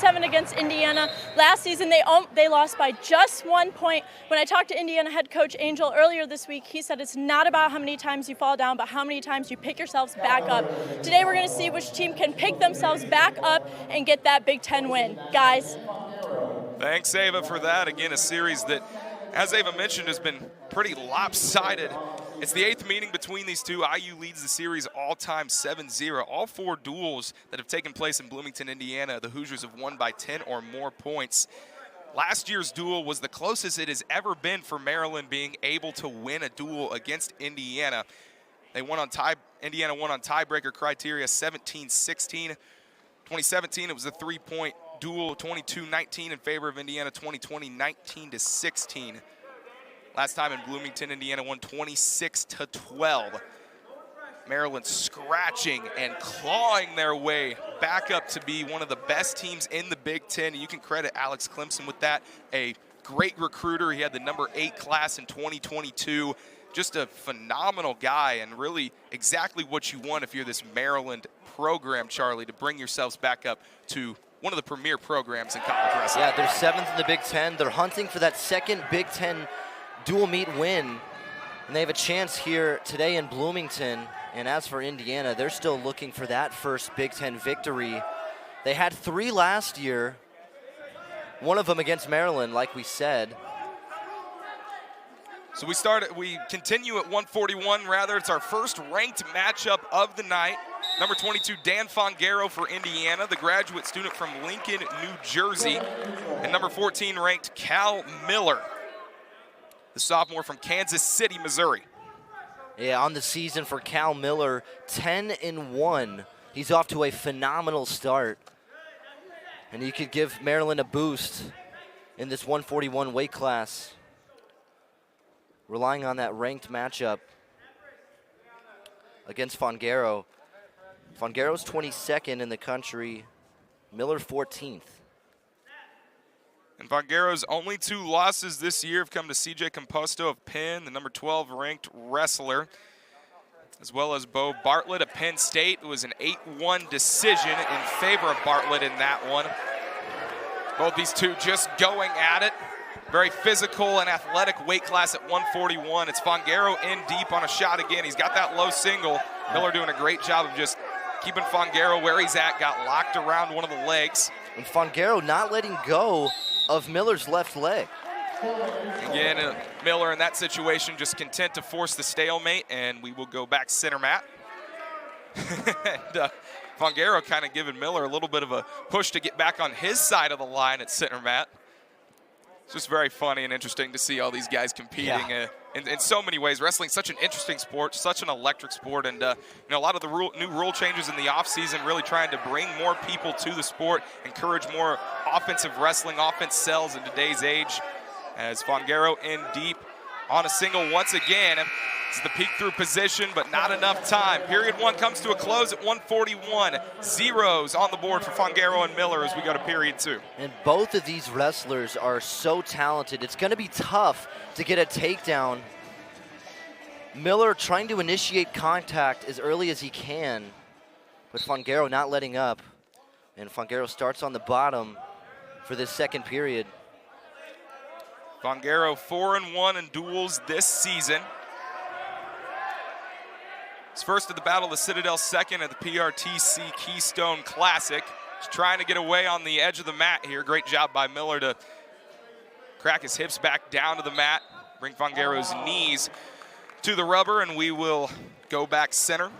27 against Indiana. Last season, they lost by just 1 point. When I talked to Indiana head coach Angel earlier this week, he said it's not about how many times you fall down, but how many times you pick yourselves back up. Today, we're going to see which team can pick themselves back up and get that Big Ten win. Guys. Thanks, Ava, for that. Again, a series that, as Ava mentioned, has been pretty lopsided. It's the 8th meeting between these two. IU leads the series all-time 7-0. All 4 duels that have taken place in Bloomington, Indiana, the Hoosiers have won by 10 or more points. Last year's duel was the closest it has ever been for Maryland being able to win a duel against Indiana. Indiana won on tiebreaker criteria 17-16. 2017, it was a 3-point duel, 22-19 in favor of Indiana. 2020, 19-16. Last time in Bloomington, Indiana won 26-12. Maryland scratching and clawing their way back up to be one of the best teams in the Big Ten. And you can credit Alex Clemson with that. A great recruiter. He had the number 8 class in 2022. Just a phenomenal guy, and really exactly what you want if you're this Maryland program, Charlie, to bring yourselves back up to one of the premier programs in college wrestling. Yeah, they're 7th in the Big Ten. They're hunting for that second Big Ten dual meet win, and they have a chance here today in Bloomington. And as for Indiana, they're still looking for that first Big Ten victory. They had 3 last year, one of them against Maryland, like we said. So we continue at 141, rather. It's our first ranked matchup of the night. Number 22, Dan Fongaro for Indiana, the graduate student from Lincoln, New Jersey. And number 14 ranked Kal Miller, the sophomore from Kansas City, Missouri. Yeah, on the season for Kal Miller, 10-1. He's off to a phenomenal start. And he could give Maryland a boost in this 141 weight class. Relying on that ranked matchup against Fongaro. Fongaro's 22nd in the country, Miller 14th. And Fongaro's only 2 losses this year have come to CJ Composto of Penn, the number 12 ranked wrestler, as well as Bo Bartlett of Penn State. It was an 8-1 decision in favor of Bartlett in that one. Both these two just going at it. Very physical and athletic weight class at 141. It's Fongaro in deep on a shot again. He's got that low single. Miller doing a great job of just keeping Fongaro where he's at. Got locked around one of the legs. And Fongaro not letting go of Miller's left leg. Again, Miller in that situation just content to force the stalemate, and we will go back center mat. And Fongaro kind of giving Miller a little bit of a push to get back on his side of the line at center mat. It's just very funny and interesting to see all these guys competing in so many ways. Wrestling such an interesting sport, such an electric sport, and a lot of the new rule changes in the offseason really trying to bring more people to the sport, encourage more offensive wrestling. Offense sells in today's age. As Fongaro in deep on a single once again. It's the peek through position, but not enough time. Period 1 comes to a close at 141. Zeros on the board for Fongaro and Miller as we go to period 2. And both of these wrestlers are so talented. It's going to be tough to get a takedown. Miller trying to initiate contact as early as he can, but Fongaro not letting up. And Fongaro starts on the bottom for this second period. Fongaro 4-1 in duels this season. His first at the Battle of the Citadel, second at the PRTC Keystone Classic. He's trying to get away on the edge of the mat here. Great job by Miller to crack his hips back down to the mat, bring Fongaro's knees to the rubber, and we will go back center.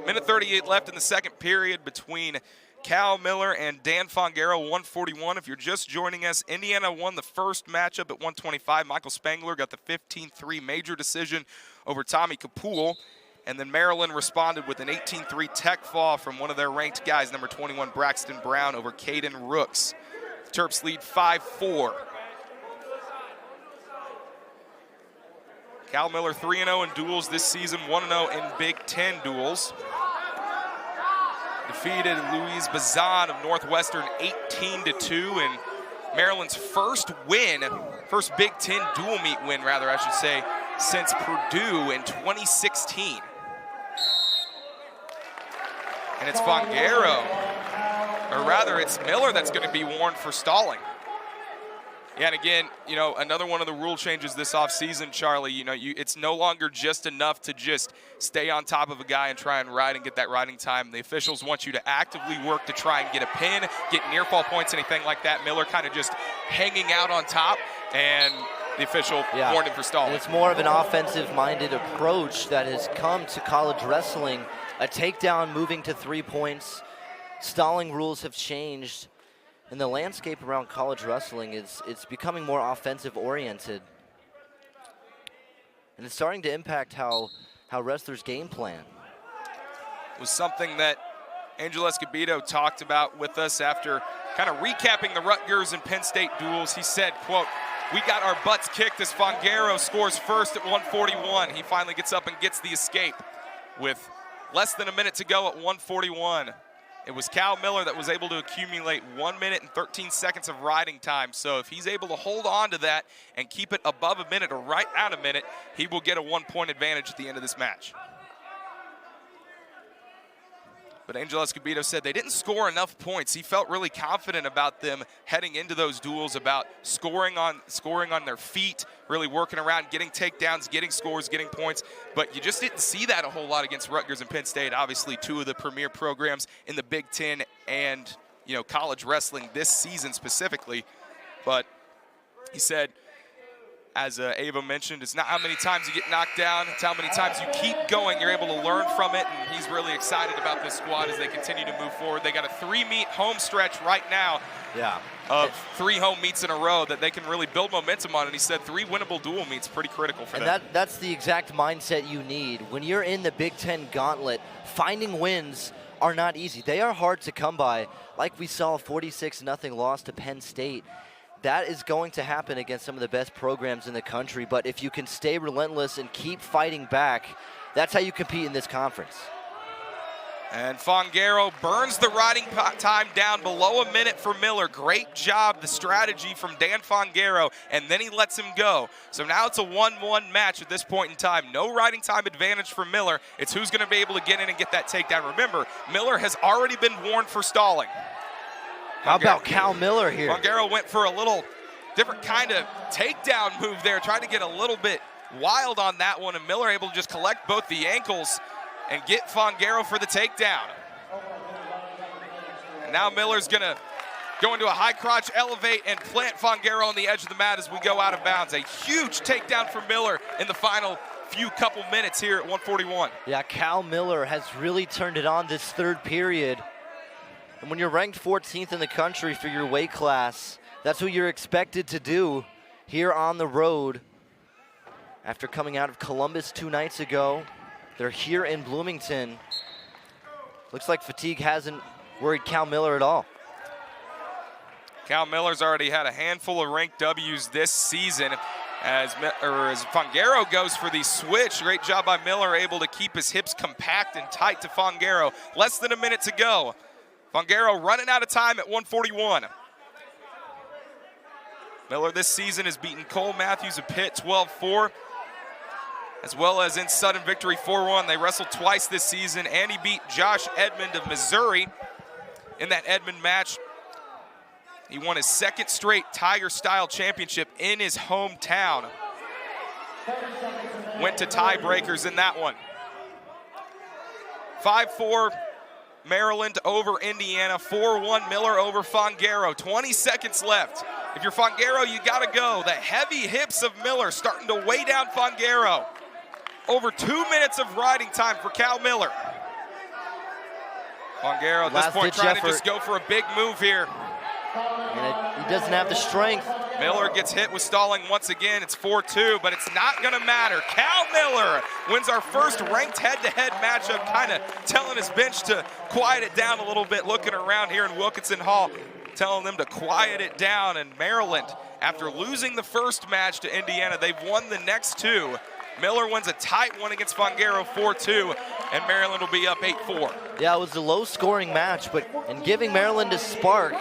Minute 38 left in the second period between Kal Miller and Dan Fongaro, 141. If you're just joining us, Indiana won the first matchup at 125. Michael Spangler got the 15-3 major decision over Tommy Kapoor. And then Maryland responded with an 18-3 tech fall from one of their ranked guys, number 21, Braxton Brown, over Caden Rooks. The Terps lead 5-4. Kal Miller 3-0 in duels this season, 1-0 in Big Ten duels. Defeated Louise Bazan of Northwestern 18-2, and Maryland's first Big Ten dual meet win, rather, I should say, since Purdue in 2016. And it's Fongaro or rather it's Miller that's going to be warned for stalling. Yeah, and again, you know, another one of the rule changes this offseason, Charlie, you know, it's no longer just enough to just stay on top of a guy and try and ride and get that riding time. The officials want you to actively work to try and get a pin, get near fall points, anything like that. Miller kind of just hanging out on top, and the official warned him for stalling. And it's more of an offensive-minded approach that has come to college wrestling. A takedown moving to 3 points. Stalling rules have changed. And the landscape around college wrestling it's becoming more offensive-oriented. And it's starting to impact how wrestlers game plan. It was something that Angel Escobedo talked about with us after kind of recapping the Rutgers and Penn State duels. He said, quote, "We got our butts kicked as Fongaro scores first at 141. He finally gets up and gets the escape with less than a minute to go at 141. It was Kal Miller that was able to accumulate 1 minute and 13 seconds of riding time. So if he's able to hold on to that and keep it above a minute or right at a minute, he will get a 1-point advantage at the end of this match." But Angel Escobedo said they didn't score enough points. He felt really confident about them heading into those duels, about scoring on their feet, really working around, getting takedowns, getting scores, getting points. But you just didn't see that a whole lot against Rutgers and Penn State, obviously two of the premier programs in the Big Ten and, you know, college wrestling this season specifically. But he said, as Ava mentioned, it's not how many times you get knocked down, it's how many times you keep going. You're able to learn from it, and he's really excited about this squad as they continue to move forward. They got a 3-meet home stretch right now of 3 home meets in a row that they can really build momentum on, and he said 3 winnable dual meets, pretty critical for them. And that's the exact mindset you need. When you're in the Big Ten gauntlet, finding wins are not easy. They are hard to come by, like we saw a 46-0 loss to Penn State. That is going to happen against some of the best programs in the country, but if you can stay relentless and keep fighting back, that's how you compete in this conference. And Fongaro burns the riding time down below a minute for Miller. Great job, the strategy from Dan Fongaro, and then he lets him go. So now it's a 1-1 match at this point in time. No riding time advantage for Miller. It's who's going to be able to get in and get that takedown. Remember, Miller has already been warned for stalling. How about Kal Miller here? Fongaro went for a little different kind of takedown move there, trying to get a little bit wild on that one, and Miller able to just collect both the ankles and get Fongaro for the takedown. And now Miller's gonna go into a high crotch elevate and plant Fongaro on the edge of the mat as we go out of bounds. A huge takedown for Miller in the final couple minutes here at 141. Yeah, Kal Miller has really turned it on this third period. And when you're ranked 14th in the country for your weight class, that's what you're expected to do here on the road. After coming out of Columbus 2 nights ago, they're here in Bloomington. Looks like fatigue hasn't worried Kal Miller at all. Kal Miller's already had a handful of ranked W's this season as Fongaro goes for the switch. Great job by Miller, able to keep his hips compact and tight to Fongaro. Less than a minute to go. Fongaro running out of time at 141. Miller this season has beaten Cole Matthews of Pitt 12-4, as well as in sudden victory 4-1. They wrestled twice this season, and he beat Josh Edmond of Missouri in that Edmond match. He won his 2nd straight Tiger-style championship in his hometown. Went to tiebreakers in that one. 5-4. Maryland over Indiana, 4-1 Miller over Fongaro. 20 seconds left. If you're Fongaro, you gotta go. The heavy hips of Miller starting to weigh down Fongaro. Over 2 minutes of riding time for Kal Miller. Fongaro at this point trying to just go for a big move here. And he doesn't have the strength. Miller gets hit with stalling once again. It's 4-2, but it's not going to matter. Kal Miller wins our first ranked head-to-head matchup, kind of telling his bench to quiet it down a little bit, looking around here in Wilkinson Hall, telling them to quiet it down. And Maryland, after losing the first match to Indiana, they've won the next 2. Miller wins a tight one against Fongaro 4-2, and Maryland will be up 8-4. Yeah, it was a low-scoring match, but in giving Maryland a spark,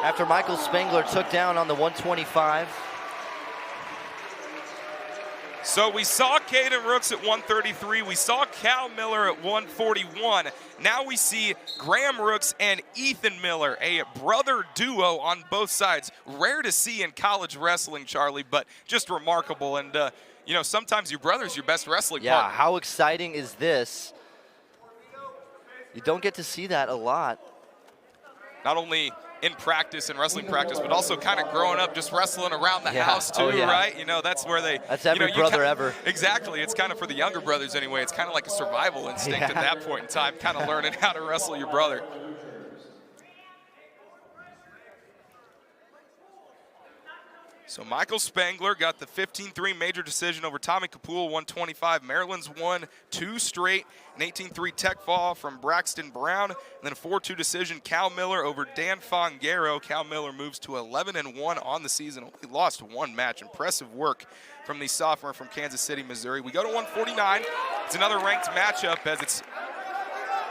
after Michael Spangler took down on the 125. So we saw Caden Rooks at 133. We saw Kal Miller at 141. Now we see Graham Rooks and Ethen Miller, a brother duo on both sides. Rare to see in college wrestling, Charlie, but just remarkable. And, you know, sometimes your brother's your best wrestling partner. Yeah, how exciting is this? You don't get to see that a lot. Not only in practice and wrestling practice, but also kind of growing up just wrestling around the house too, right? You know, that's where they... That's every brother ever. Exactly. It's kind of for the younger brothers anyway. It's kind of like a survival instinct at that point in time, kind of learning how to wrestle your brother. So Michael Spangler got the 15-3 major decision over Tommy Kapoor, 125. Maryland's won 2 straight, an 18-3 tech fall from Braxton Brown, and then a 4-2 decision, Kal Miller over Dan Fongaro. Kal Miller moves to 11-1 on the season. Only lost 1 match. Impressive work from the sophomore from Kansas City, Missouri. We go to 149. It's another ranked matchup as it's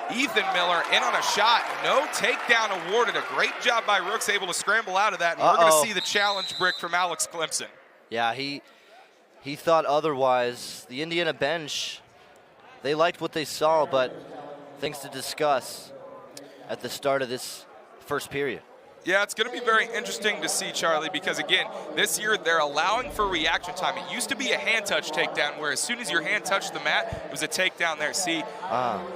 Ethen Miller in on a shot. No takedown awarded. A great job by Rooks, able to scramble out of that. And we're going to see the challenge brick from Alex Clemson. Yeah, he thought otherwise. The Indiana bench, they liked what they saw, but things to discuss at the start of this first period. Yeah, it's going to be very interesting to see, Charlie, because, again, this year they're allowing for reaction time. It used to be a hand-touch takedown, where as soon as your hand touched the mat, it was a takedown there. See,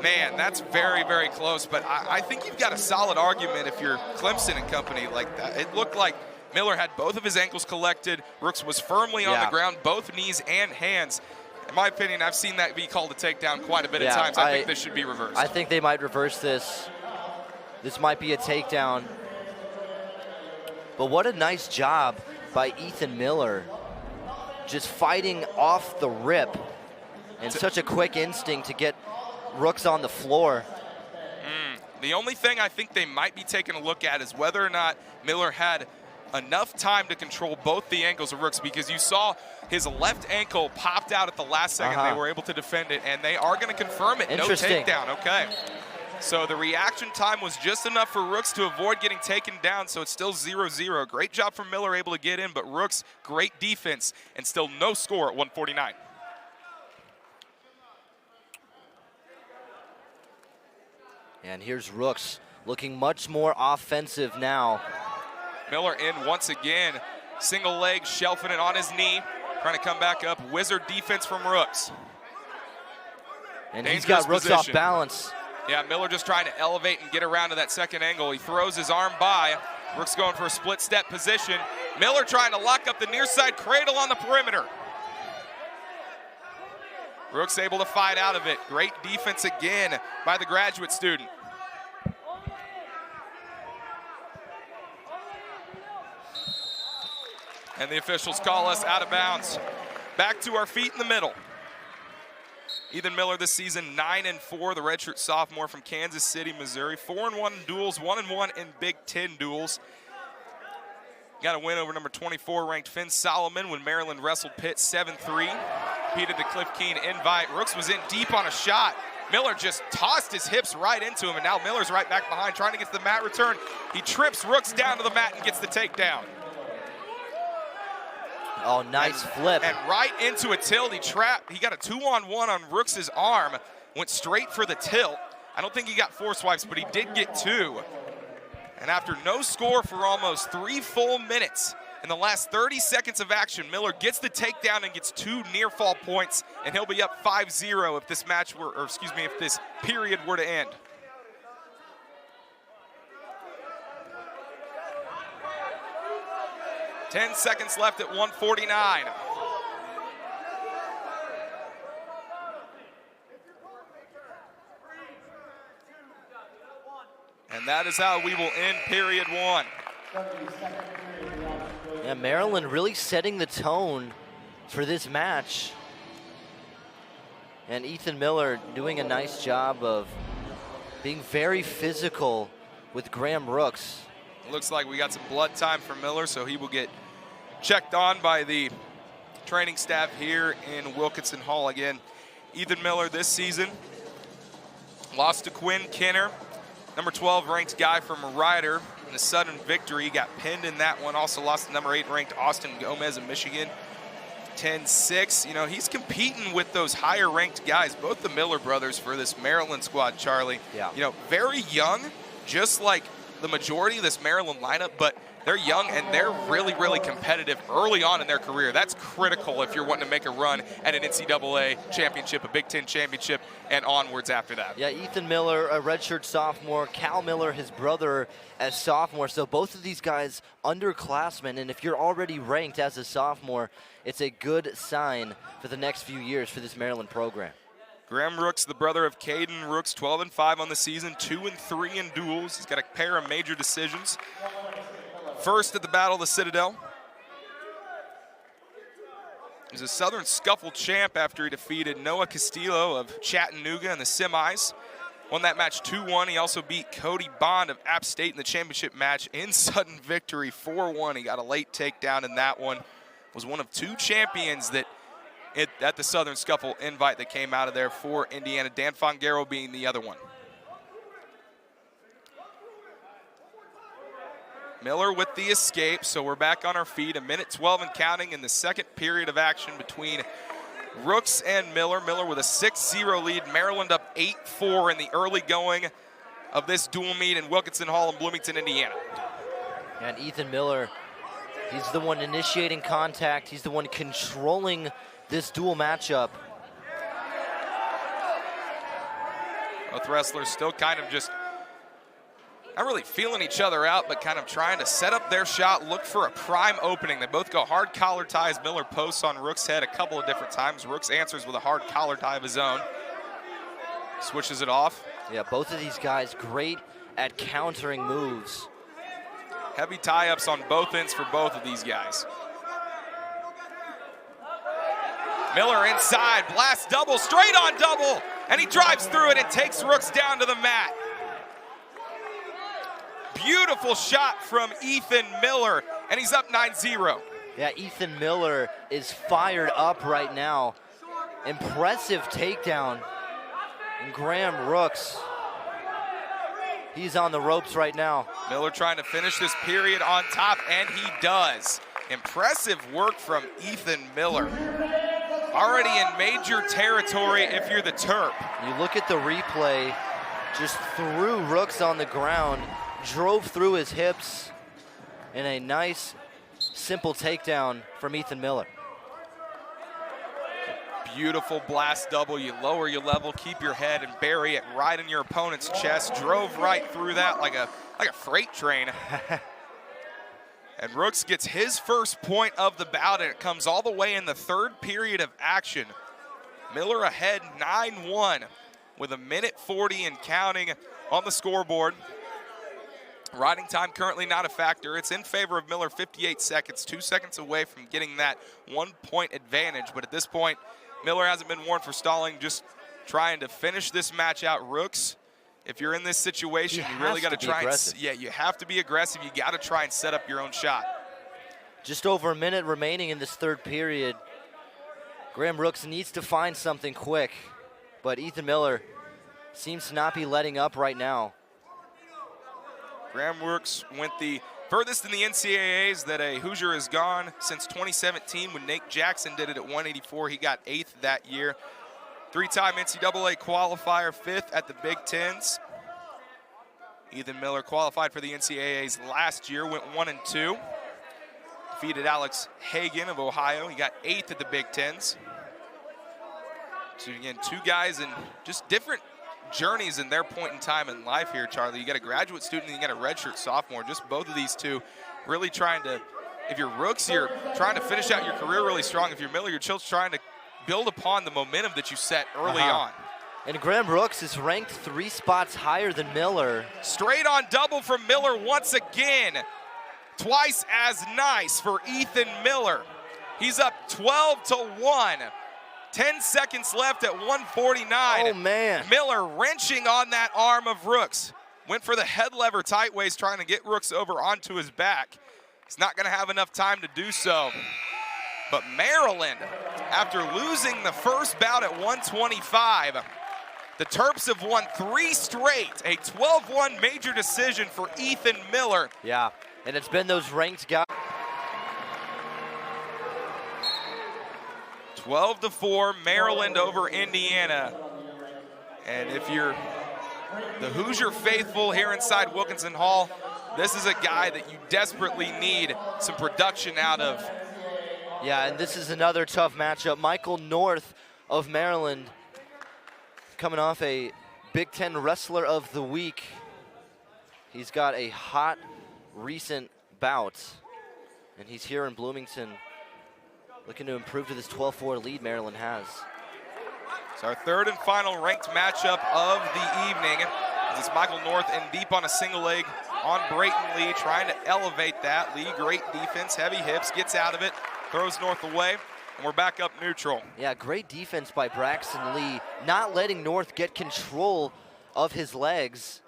man, that's very, very close. But I think you've got a solid argument if you're Clemson and company like that. It looked like Miller had both of his ankles collected. Rooks was firmly on the ground, both knees and hands. In my opinion, I've seen that be called a takedown quite a bit of times. I think this should be reversed. I think they might reverse this. This might be a takedown. But what a nice job by Ethen Miller, just fighting off the rip, and such a quick instinct to get Rooks on the floor. The only thing I think they might be taking a look at is whether or not Miller had enough time to control both the ankles of Rooks, because you saw his left ankle popped out at the last second. They were able to defend it, and they are going to confirm it. No takedown. Okay. So the reaction time was just enough for Rooks to avoid getting taken down, so it's still 0-0. Great job from Miller, able to get in, but Rooks, great defense, and still no score at 149. And here's Rooks looking much more offensive now. Miller in once again. Single leg, shelving it on his knee, trying to come back up. Wizard defense from Rooks. And he's got Rooks off balance. Yeah, Miller just trying to elevate and get around to that second angle. He throws his arm by. Rooks going for a split step position. Miller trying to lock up the near side cradle on the perimeter. Rooks able to fight out of it. Great defense again by the graduate student. And the officials call us out of bounds. Back to our feet in the middle. Ethen Miller this season 9-4, the redshirt sophomore from Kansas City, Missouri. 4-1 in duels, 1-1 in Big Ten duels. Got a win over number 24 ranked Finn Solomon when Maryland wrestled Pitt 7-3. Competed the Cliff Keen invite. Rooks was in deep on a shot. Miller just tossed his hips right into him, and now Miller's right back behind trying to get the mat return. He trips Rooks down to the mat and gets the takedown. Oh, nice flip. And right into a tilt. He got a 2-on-1 on Rooks' arm. Went straight for the tilt. I don't think he got 4 swipes, but he did get 2. And after no score for almost 3 full minutes, in the last 30 seconds of action, Miller gets the takedown and gets 2 near fall points, and he'll be up 5-0 if this match were, or excuse me, if this period were to end. Ten seconds left at 149. And that is how we will end period 1. Yeah, Maryland really setting the tone for this match. And Ethen Miller doing a nice job of being very physical with Graham Rooks. Looks like we got some blood time for Miller, so he will get checked on by the training staff here in Wilkinson Hall. Again, Ethen Miller this season lost to Quinn Kenner, number 12 ranked guy from Ryder, in a sudden victory. Got pinned in that one. Also lost to number 8 ranked Austin Gomez of Michigan. 10-6. You know, he's competing with those higher-ranked guys, both the Miller brothers for this Maryland squad, Charlie. Yeah. You know, very young, just like the majority of this Maryland lineup, but they're young and they're really, really competitive early on in their career. That's critical if you're wanting to make a run at an NCAA championship, a Big Ten championship, and onwards after that. Yeah, Ethen Miller, a redshirt sophomore. Kal Miller, his brother, as sophomore. So both of these guys underclassmen, and if you're already ranked as a sophomore, it's a good sign for the next few years for this Maryland program. Graham Rooks, the brother of Caden Rooks, 12-5 on the season, 2-3 in duels. He's got a pair of major decisions. First at the Battle of the Citadel. He's a Southern Scuffle champ after he defeated Noah Castillo of Chattanooga in the semis. Won that match 2-1. He also beat Cody Bond of App State in the championship match in sudden victory 4-1. He got a late takedown in that one. Was one of two champions that at the Southern Scuffle invite that came out of there for Indiana, Dan Fongaro being the other one. Miller with the escape, so we're back on our feet. 1:12 and counting in the second period of action between Rooks and Miller. Miller with a 6-0 lead. Maryland up 8-4 in the early going of this dual meet in Wilkinson Hall in Bloomington, Indiana. And Ethen Miller, he's the one initiating contact. He's the one controlling this dual matchup. Both wrestlers still kind of just not really feeling each other out, but kind of trying to set up their shot, look for a prime opening. They both go hard collar ties. Miller posts on Rooks' head a couple of different times. Rooks answers with a hard collar tie of his own. Switches it off. Yeah, both of these guys great at countering moves. Heavy tie-ups on both ends for both of these guys. Miller inside, blast double, straight on double, and he drives through it and takes Rooks down to the mat. Beautiful shot from Ethen Miller, and he's up 9-0. Yeah, Ethen Miller is fired up right now. Impressive takedown. And Graham Rooks, he's on the ropes right now. Miller trying to finish this period on top, and he does. Impressive work from Ethen Miller. Already in major territory if you're the Terp. You look at the replay, just threw Rooks on the ground, drove through his hips, and a nice, simple takedown from Ethen Miller. Beautiful blast double. You lower your level, keep your head, and bury it right in your opponent's chest. Drove right through that like a freight train. And Rooks gets his first point of the bout, and it comes all the way in the third period of action. Miller ahead 9-1 with 1:40 and counting on the scoreboard. Riding time currently not a factor. It's in favor of Miller, 58 seconds, 2 seconds away from getting that 1-point advantage. But at this point, Miller hasn't been warned for stalling, just trying to finish this match out. Rooks, if you're in this situation, you really got to try and, yeah, you have to be aggressive. You got to try and set up your own shot. Just over a minute remaining in this third period. Graham Rooks needs to find something quick, but Ethen Miller seems to not be letting up right now. Graham Rooks went the furthest in the NCAAs that a Hoosier has gone since 2017 when Nate Jaxon did it at 184. He got 8th that year. Three-time NCAA qualifier, 5th at the Big Tens. Ethen Miller qualified for the NCAAs last year, went 1-2. Defeated Alex Hagan of Ohio. He got 8th at the Big Tens. So again, two guys in just different journeys in their point in time in life here, Charlie. You got a graduate student and you got a redshirt sophomore. Just both of these two really trying to, if you're Rooks, you're trying to finish out your career really strong. If you're Miller, you're just trying to build upon the momentum that you set early on. And Graham Rooks is ranked 3 spots higher than Miller. Straight on double from Miller once again. Twice as nice for Ethen Miller. He's up 12-1. 10 seconds left at 1:49. Oh, man. Miller wrenching on that arm of Rooks. Went for the head lever tight waist, trying to get Rooks over onto his back. He's not going to have enough time to do so. But Maryland, after losing the first bout at 125, the Terps have won 3 straight. A 12-1 major decision for Ethen Miller. Yeah, and it's been those ranked guys. 12-4, Maryland over Indiana. And if you're the Hoosier faithful here inside Wilkinson Hall, this is a guy that you desperately need some production out of. Yeah, and this is another tough matchup. Michael North of Maryland coming off a Big Ten Wrestler of the Week. He's got a hot, recent bout, and he's here in Bloomington looking to improve to this 12-4 lead Maryland has. It's our third and final ranked matchup of the evening. It's Michael North in deep on a single leg on Brayton Lee, trying to elevate that. Lee, great defense, heavy hips, gets out of it, throws North away, and we're back up neutral. Yeah, great defense by Braxton Lee, not letting North get control of his legs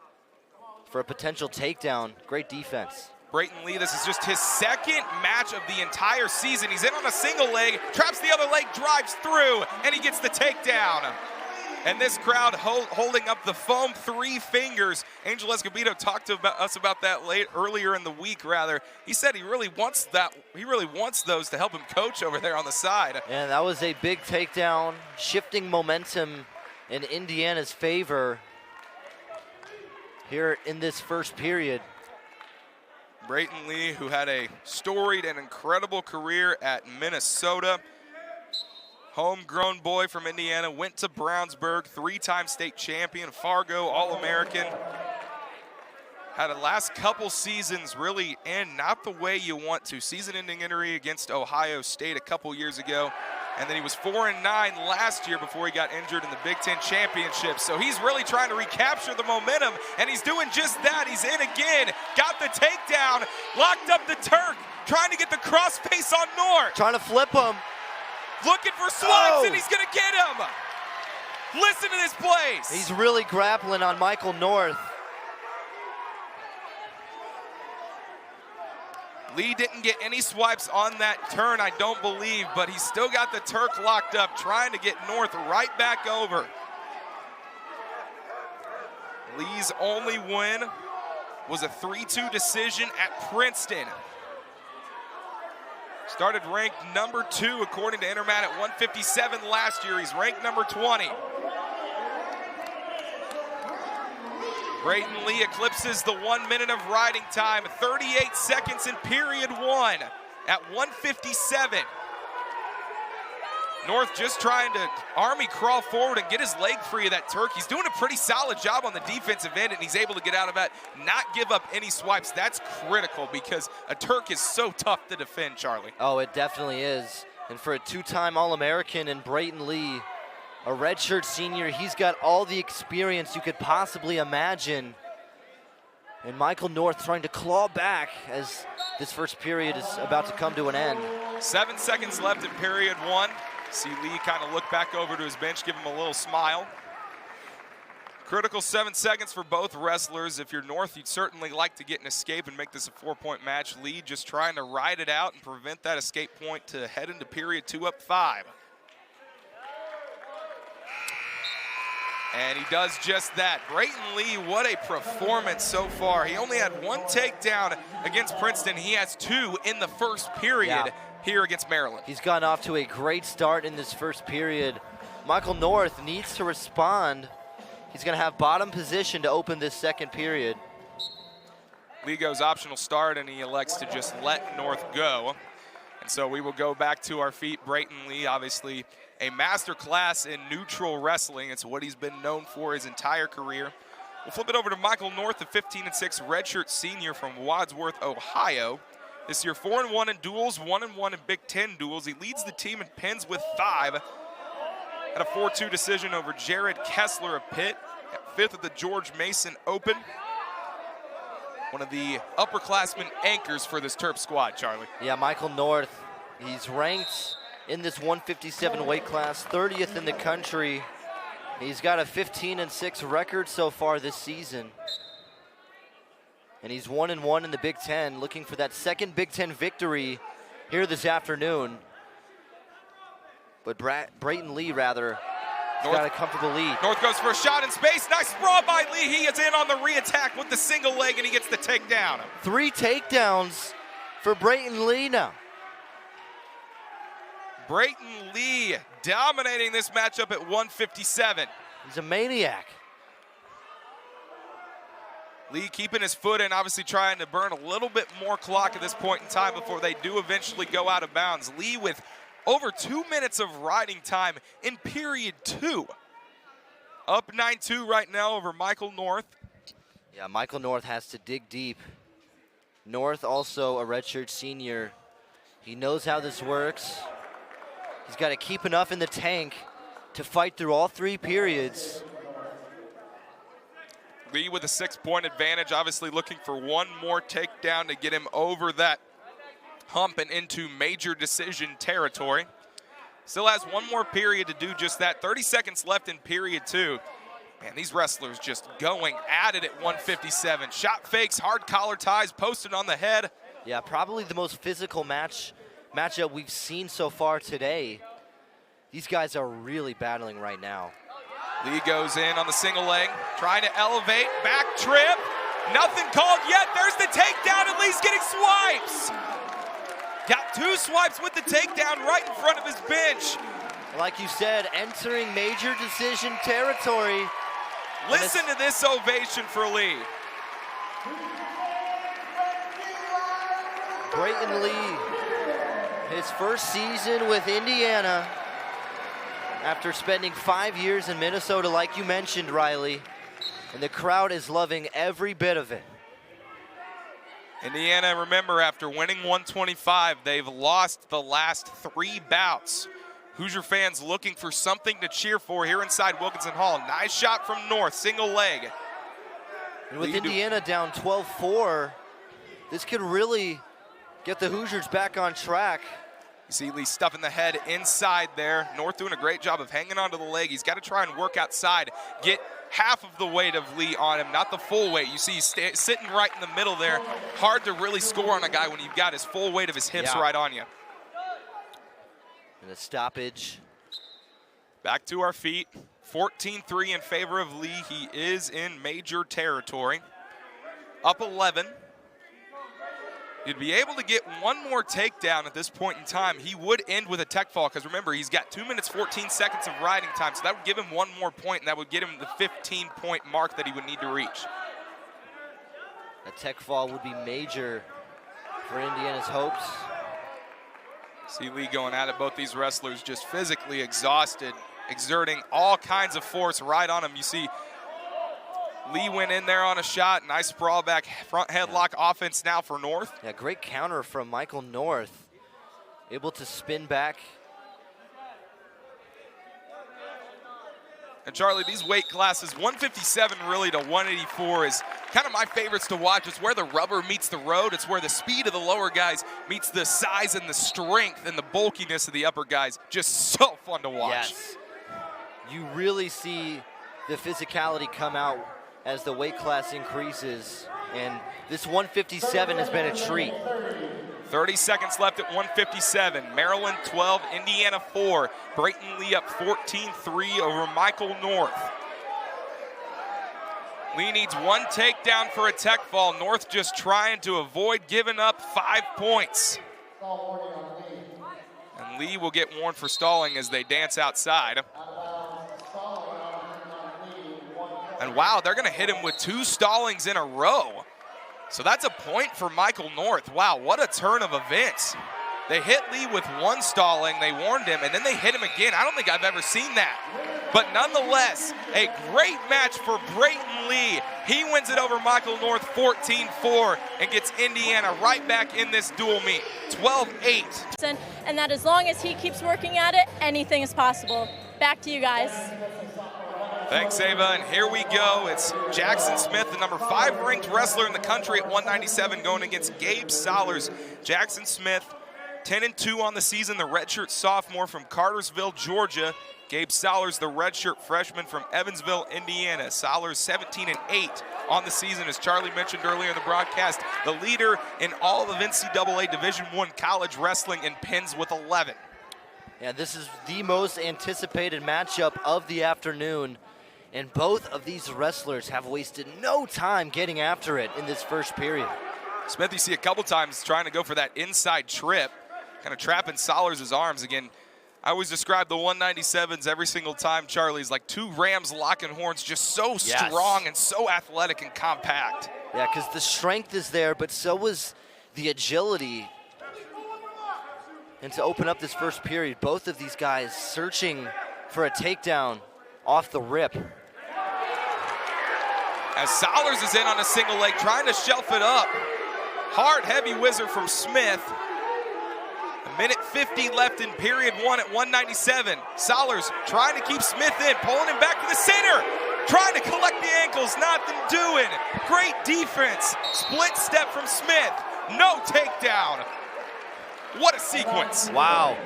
for a potential takedown. Great defense. Brayton Lee, this is just his second match of the entire season. He's in on a single leg, traps the other leg, drives through, and he gets the takedown. And this crowd holding up the foam 3 fingers. Angel Escobedo talked to us about that earlier in the week, rather. He said he really wants that. He really wants those to help him coach over there on the side. And that was a big takedown, shifting momentum in Indiana's favor here in this first period. Brayton Lee, who had a storied and incredible career at Minnesota. Homegrown boy from Indiana, went to Brownsburg, 3-time state champion, Fargo, All-American. Had a last couple seasons really end not the way you want to. Season-ending injury against Ohio State a couple years ago. And then he was 4-9 last year before he got injured in the Big Ten Championship. So he's really trying to recapture the momentum, and he's doing just that. He's in again, got the takedown, locked up the Turk, trying to get the cross face on North. Trying to flip him. Looking for swipes, and he's gonna get him. Listen to this place. He's really grappling on Michael North. Lee didn't get any swipes on that turn, I don't believe, but he's still got the Turk locked up, trying to get North right back over. Lee's only win was a 3-2 decision at Princeton. Started ranked number 2 according to Intermat at 157 last year. He's ranked number 20. Brayton Lee eclipses the 1 minute of riding time, 38 seconds in period 1 at 157. North just trying to army crawl forward and get his leg free of that Turk. He's doing a pretty solid job on the defensive end, and he's able to get out of that, not give up any swipes. That's critical because a Turk is so tough to defend, Charlie. Oh, it definitely is. And for a 2-time All-American in Brayton Lee, a redshirt senior, he's got all the experience you could possibly imagine. And Michael North trying to claw back as this first period is about to come to an end. 7 seconds left in period 1. See Lee kind of look back over to his bench, give him a little smile. Critical 7 seconds for both wrestlers. If you're North, you'd certainly like to get an escape and make this a 4-point match. Lee just trying to ride it out and prevent that escape point to head into period 2 up 5. And he does just that. Brayton Lee, what a performance so far. He only had 1 takedown against Princeton. He has 2 in the first period here against Maryland. He's gotten off to a great start in this first period. Michael North needs to respond. He's going to have bottom position to open this second period. Lee goes optional start, and he elects to just let North go. And so we will go back to our feet. Brayton Lee, obviously a master class in neutral wrestling. It's what he's been known for his entire career. We'll flip it over to Michael North, the 15-6 redshirt senior from Wadsworth, Ohio. This year, 4-1 in duels, 1-1 in Big Ten duels. He leads the team in pins with 5. Had a 4-2 decision over Jared Kessler of Pitt at 5th at the George Mason Open. One of the upperclassmen anchors for this Terp squad, Charlie. Yeah, Michael North, he's ranked in this 157 weight class, 30th in the country. He's got a 15-6 record so far this season. And he's 1-1 in the Big Ten, looking for that second Big Ten victory here this afternoon. But Brayton Lee, rather, has got a comfortable lead. North goes for a shot in space. Nice sprawl by Lee. He is in on the re-attack with the single leg, and he gets the takedown. 3 takedowns for Brayton Lee now. Brayton Lee dominating this matchup at 157. He's a maniac. Lee keeping his foot in, obviously trying to burn a little bit more clock at this point in time before they do eventually go out of bounds. Lee with over 2 minutes of riding time in period 2. Up 9-2 right now over Michael North. Yeah, Michael North has to dig deep. North also a redshirt senior. He knows how this works. He's got to keep enough in the tank to fight through all 3 periods. Lee with a 6-point advantage, obviously looking for one more takedown to get him over that hump and into major decision territory. Still has one more period to do just that. 30 seconds left in period 2. Man, these wrestlers just going at it at 157. Shot fakes, hard collar ties, posted on the head. Yeah, probably the most physical matchup we've seen so far today. These guys are really battling right now. Lee goes in on the single leg, trying to elevate, back trip. Nothing called yet. There's the takedown, and Lee's getting swipes. Got 2 swipes with the takedown right in front of his bench. Like you said, entering major decision territory. Listen to this ovation for Lee. Brayton Lee, his first season with Indiana after spending 5 years in Minnesota, like you mentioned, Riley, and the crowd is loving every bit of it. Indiana, remember, after winning 125, they've lost the last 3 bouts. Hoosier fans looking for something to cheer for here inside Wilkinson Hall. Nice shot from North, single leg. And with Indiana down 12-4, this could really get the Hoosiers back on track. You see Lee stuffing the head inside there. North doing a great job of hanging onto the leg. He's got to try and work outside, get half of the weight of Lee on him, not the full weight. You see he's sitting right in the middle there. Hard to really score on a guy when you've got his full weight of his hips right on you. And a stoppage. Back to our feet. 14-3 in favor of Lee. He is in major territory. Up 11. He'd be able to get one more takedown at this point in time. He would end with a tech fall, because remember, he's got 2 minutes, 14 seconds of riding time, so that would give him one more point, and that would get him the 15-point mark that he would need to reach. A tech fall would be major for Indiana's hopes. See Lee going at it. Both these wrestlers just physically exhausted, exerting all kinds of force right on him. You see Lee went in there on a shot. Nice sprawl back front headlock offense now for North. Yeah, great counter from Michael North. Able to spin back. And Charlie, these weight classes, 157 really to 184 is kind of my favorites to watch. It's where the rubber meets the road. It's where the speed of the lower guys meets the size and the strength and the bulkiness of the upper guys. Just so fun to watch. Yes. You really see the physicality come out as the weight class increases. And this 157 has been a treat. 30 seconds left at 157. Maryland 12, Indiana 4. Brayton Lee up 14-3 over Michael North. Lee needs one takedown for a tech fall. North just trying to avoid giving up 5 points. And Lee will get warned for stalling as they dance outside. And wow, they're gonna hit him with 2 stallings in a row. So that's a point for Michael North. Wow, what a turn of events. They hit Lee with 1 stalling, they warned him, and then they hit him again. I don't think I've ever seen that. But nonetheless, a great match for Brayton Lee. He wins it over Michael North 14-4 and gets Indiana right back in this dual meet, 12-8. And that as long as he keeps working at it, anything is possible. Back to you guys. Thanks, Ava, and here we go. It's Jaxon Smith, the number 5 ranked wrestler in the country at 197, going against Gabe Sollars. Jaxon Smith, 10-2 on the season, the redshirt sophomore from Cartersville, Georgia. Gabe Sollars, the redshirt freshman from Evansville, Indiana. Sollars 17-8 on the season, as Charlie mentioned earlier in the broadcast, the leader in all of NCAA Division I college wrestling in pins with 11. Yeah, this is the most anticipated matchup of the afternoon. And both of these wrestlers have wasted no time getting after it in this first period. Smith, you see a couple times trying to go for that inside trip, kind of trapping Sollars' arms. Again, I always describe the 197s every single time, Charlie's like two Rams locking horns, just so strong and so athletic and compact. Yeah, because the strength is there, but so is the agility. And to open up this first period, both of these guys searching for a takedown off the rip. As Sollars is in on a single leg, trying to shelf it up. Hard, heavy whizzer from Smith. A minute 50 left in period one at 197. Sollars trying to keep Smith in, pulling him back to the center. Trying to collect the ankles, nothing doing. Great defense. Split step from Smith. No takedown. What a sequence. Wow.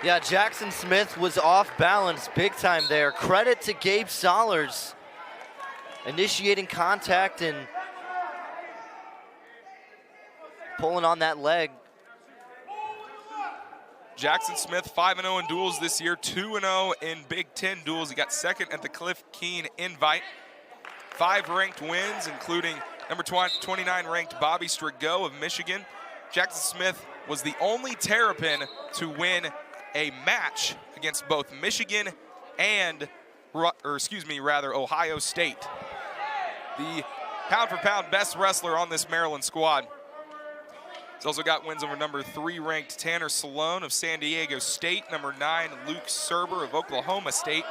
Yeah, Jaxon Smith was off balance big time there. Credit to Gabe Sollars initiating contact and pulling on that leg. Jaxon Smith 5-0 in duels this year, 2-0 in Big Ten duels. He got second at the Cliff Keen Invite. 5 ranked wins, including number 29 ranked Bobby Strigo of Michigan. Jaxon Smith was the only Terrapin to win a match against both Michigan and, Ohio State. The pound-for-pound best wrestler on this Maryland squad. He's also got wins over number 3 ranked Tanner Salone of San Diego State, number 9 Luke Serber of Oklahoma State.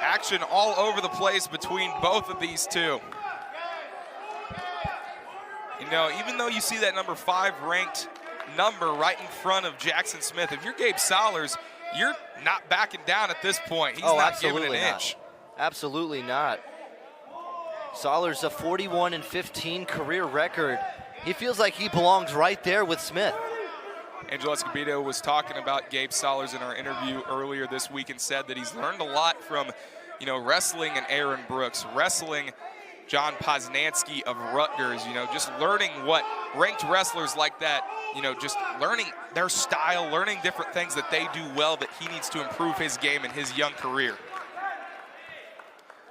Action all over the place between both of these two. You know, even though you see that number 5 ranked number right in front of Jaxon Smith, if you're Gabe Sollars, you're not backing down at this point. He's not giving an inch. Absolutely not. Sollars a 41-15 career record. He feels like he belongs right there with Smith. Angelo Escobedo was talking about Gabe Sollars in our interview earlier this week and said that he's learned a lot from, wrestling and Aaron Brooks, wrestling John Poznansky of Rutgers, just learning what ranked wrestlers like that, just learning their style, learning different things that they do well that he needs to improve his game in his young career.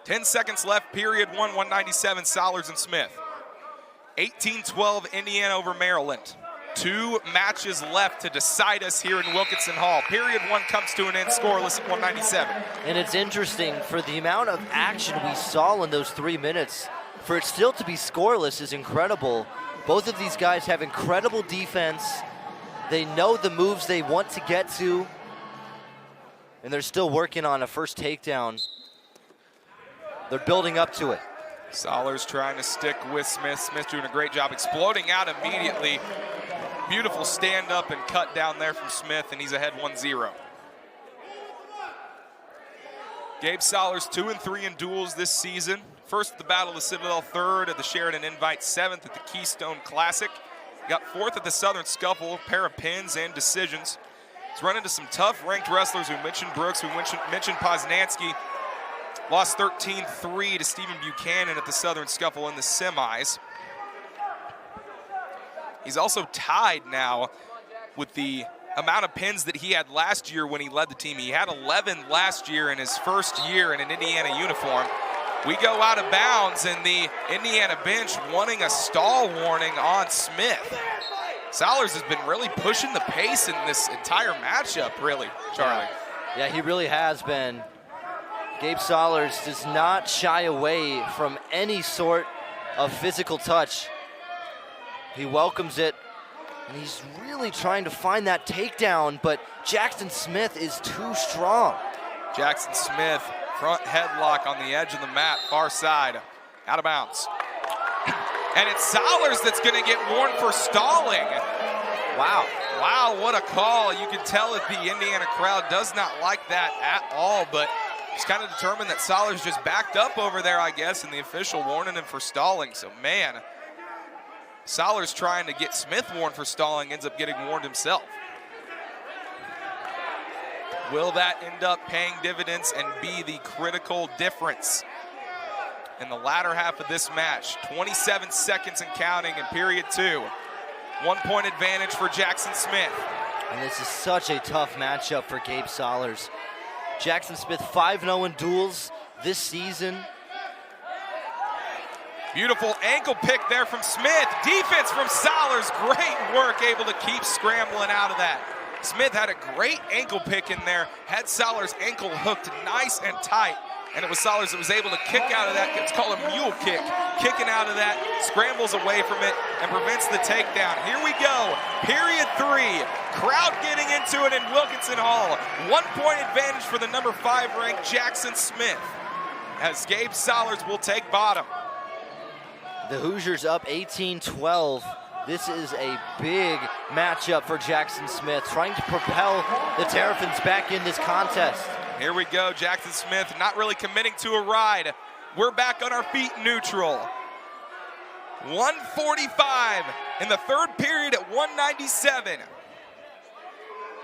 10 seconds left, period 1, 197, Sollars and Smith. 18-12, Indiana over Maryland. 2 matches left to decide us here in Wilkinson Hall. Period 1 comes to an end, scoreless at 197. And it's interesting, for the amount of action we saw in those 3 minutes, for it still to be scoreless is incredible. Both of these guys have incredible defense. They know the moves they want to get to, and they're still working on a first takedown. They're building up to it. Sollars trying to stick with Smith. Smith doing a great job exploding out immediately. Beautiful stand up and cut down there from Smith, and he's ahead 1-0. Gabe Sollars 2-3 in duels this season. First at the Battle of the Citadel, 3rd at the Sheridan Invite, 7th at the Keystone Classic. Got 4th at the Southern Scuffle, pair of pins and decisions. He's run into some tough ranked wrestlers. We mentioned Brooks, we mentioned Poznansky. Lost 13-3 to Stephen Buchanan at the Southern Scuffle in the semis. He's also tied now with the amount of pins that he had last year when he led the team. He had 11 last year in his first year in an Indiana uniform. We go out of bounds, and the Indiana bench wanting a stall warning on Smith. Sollars has been really pushing the pace in this entire matchup, really, Charlie. Yeah, he really has been. Gabe Sollars does not shy away from any sort of physical touch. He welcomes it, and he's really trying to find that takedown, but Jaxon Smith is too strong. Jaxon Smith, front headlock on the edge of the mat, far side, out of bounds. And it's Sollars that's gonna get warned for stalling. Wow, what a call. You can tell that the Indiana crowd does not like that at all, but he's kind of determined that Sollars just backed up over there, I guess, and the official warning him for stalling. So, man, Sollars trying to get Smith warned for stalling, ends up getting warned himself. Will that end up paying dividends and be the critical difference in the latter half of this match? 27 seconds and counting in period 2. 1-point advantage for Jaxon Smith. And this is such a tough matchup for Gabe Sollars. Jaxon Smith 5-0 in duels this season. Beautiful ankle pick there from Smith. Defense from Sollars. Great work, able to keep scrambling out of that. Smith had a great ankle pick in there, had Sollars' ankle hooked nice and tight, and it was Sollars that was able to kick out of that. It's called a mule kick. Kicking out of that, scrambles away from it, and prevents the takedown. Here we go, period 3. Crowd getting into it in Wilkinson Hall. 1 point advantage for the number 5 ranked Jaxon Smith, as Gabe Sollars will take bottom. The Hoosiers up 18-12. This is a big matchup for Jaxon Smith, trying to propel the Terrapins back in this contest. Here we go, Jaxon Smith not really committing to a ride. We're back on our feet neutral. 1:45 in the third period at 197.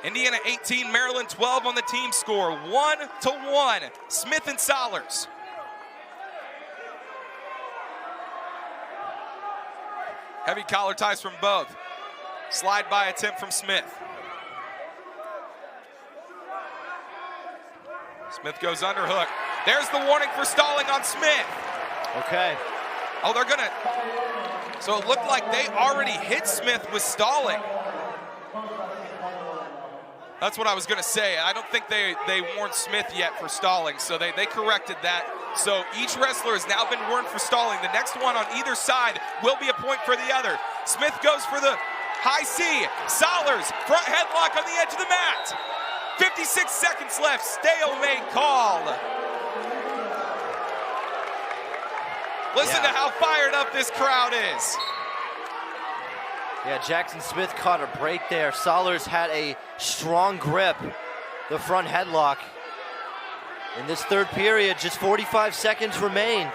Indiana 18, Maryland 12 on the team score. 1-1, Smith and Sollars. Heavy collar ties from both. Slide by attempt from Smith. Smith goes underhook. There's the warning for stalling on Smith. Okay. Oh, they're gonna, so it looked like they already hit Smith with stalling. That's what I was gonna say. I don't think they warned Smith yet for stalling, so they corrected that. So each wrestler has now been warned for stalling. The next one on either side will be a point for the other. Smith goes for the high C. Sollars, front headlock on the edge of the mat. 56 seconds left, stalemate call. Listen to how fired up this crowd is. Yeah, Jaxon Smith caught a break there. Sollars had a strong grip, the front headlock. In this third period, just 45 seconds remain.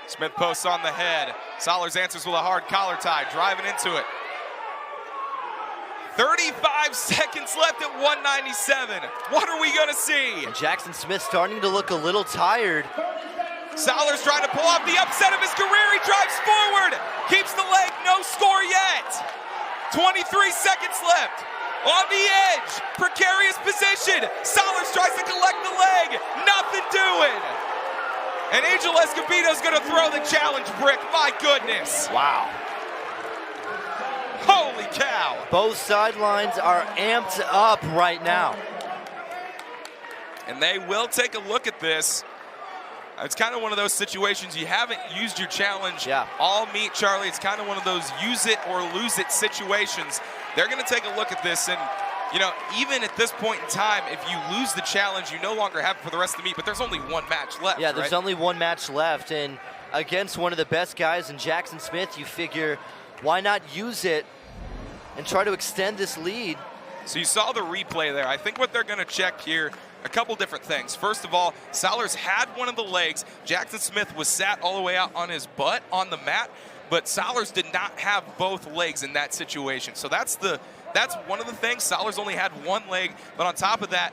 Smith posts on the head. Sollars answers with a hard collar tie, driving into it. 35 seconds left at 197. What are we gonna see? And Jaxon Smith starting to look a little tired. Sollars trying to pull off the upset of his career. He drives forward, keeps the leg, no score yet. 23 seconds left. On the edge, precarious position. Sollars tries to collect the leg, nothing doing. And Angel Escobedo's gonna throw the challenge brick, my goodness. Wow. Holy cow. Both sidelines are amped up right now. And they will take a look at this. It's kind of one of those situations, you haven't used your challenge all meet, Charlie. It's kind of one of those use it or lose it situations. They're going to take a look at this, and you know, even at this point in time, if you lose the challenge, you no longer have it for the rest of the meet, but there's only one match left. Yeah, there's right? only one match left, and against one of the best guys in Jaxon Smith, you figure, why not use it and try to extend this lead? So you saw the replay there. I think what they're going to check here, a couple different things. First of all, Sollars had one of the legs. Jaxon Smith was sat all the way out on his butt on the mat, but Sollars did not have both legs in that situation. So that's one of the things. Sollars only had one leg, but on top of that,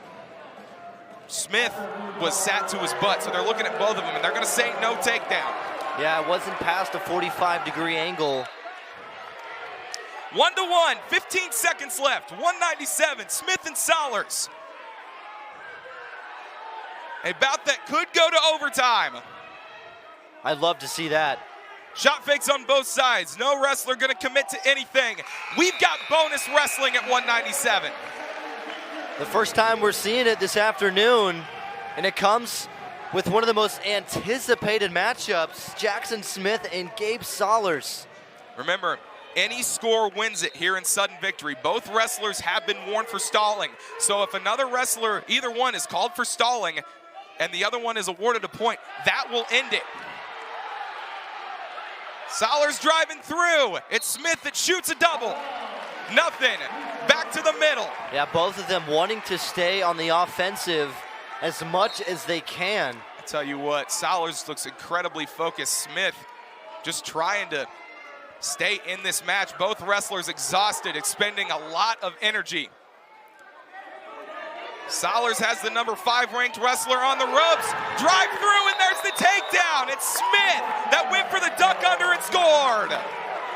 Smith was sat to his butt. So they're looking at both of them, and they're going to say no takedown. Yeah, it wasn't past a 45-degree angle. 1-1, 15 seconds left, 197, Smith and Sollars. A bout that could go to overtime. I'd love to see that. Shot fakes on both sides. No wrestler going to commit to anything. We've got bonus wrestling at 197. The first time we're seeing it this afternoon, and it comes with one of the most anticipated matchups, Jaxon Smith and Gabe Sollars. Remember, any score wins it here in Sudden Victory. Both wrestlers have been warned for stalling. So if another wrestler, either one, is called for stalling and the other one is awarded a point, that will end it. Sollars driving through. It's Smith that shoots a double. Nothing. Back to the middle. Yeah, both of them wanting to stay on the offensive as much as they can. I tell you what, Sollars looks incredibly focused. Smith just trying to stay in this match. Both wrestlers exhausted, expending a lot of energy. Sollars has the number 5 ranked wrestler on the ropes. Drive through, and there's the takedown. It's Smith that went for the duck under and scored.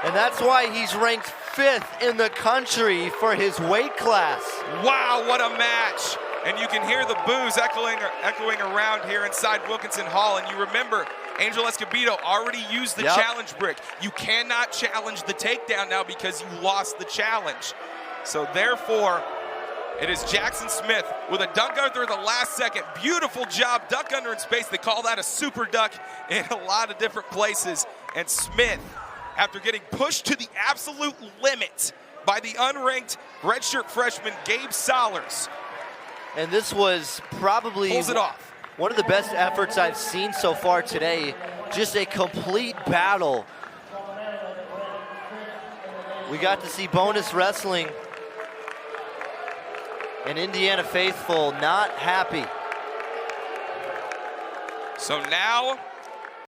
And that's why he's ranked 5th in the country for his weight class. Wow, what a match. And you can hear the boos echoing around here inside Wilkinson Hall. And you remember, Angel Escobedo already used the challenge brick. You cannot challenge the takedown now because you lost the challenge. So therefore, it is Jaxon Smith with a dunk under the last second. Beautiful job, duck under in space. They call that a super duck in a lot of different places. And Smith, after getting pushed to the absolute limit by the unranked redshirt freshman Gabe Sollars. And this was probably pulls it off. One of the best efforts I've seen so far today. Just a complete battle. We got to see bonus wrestling. And Indiana faithful not happy. So now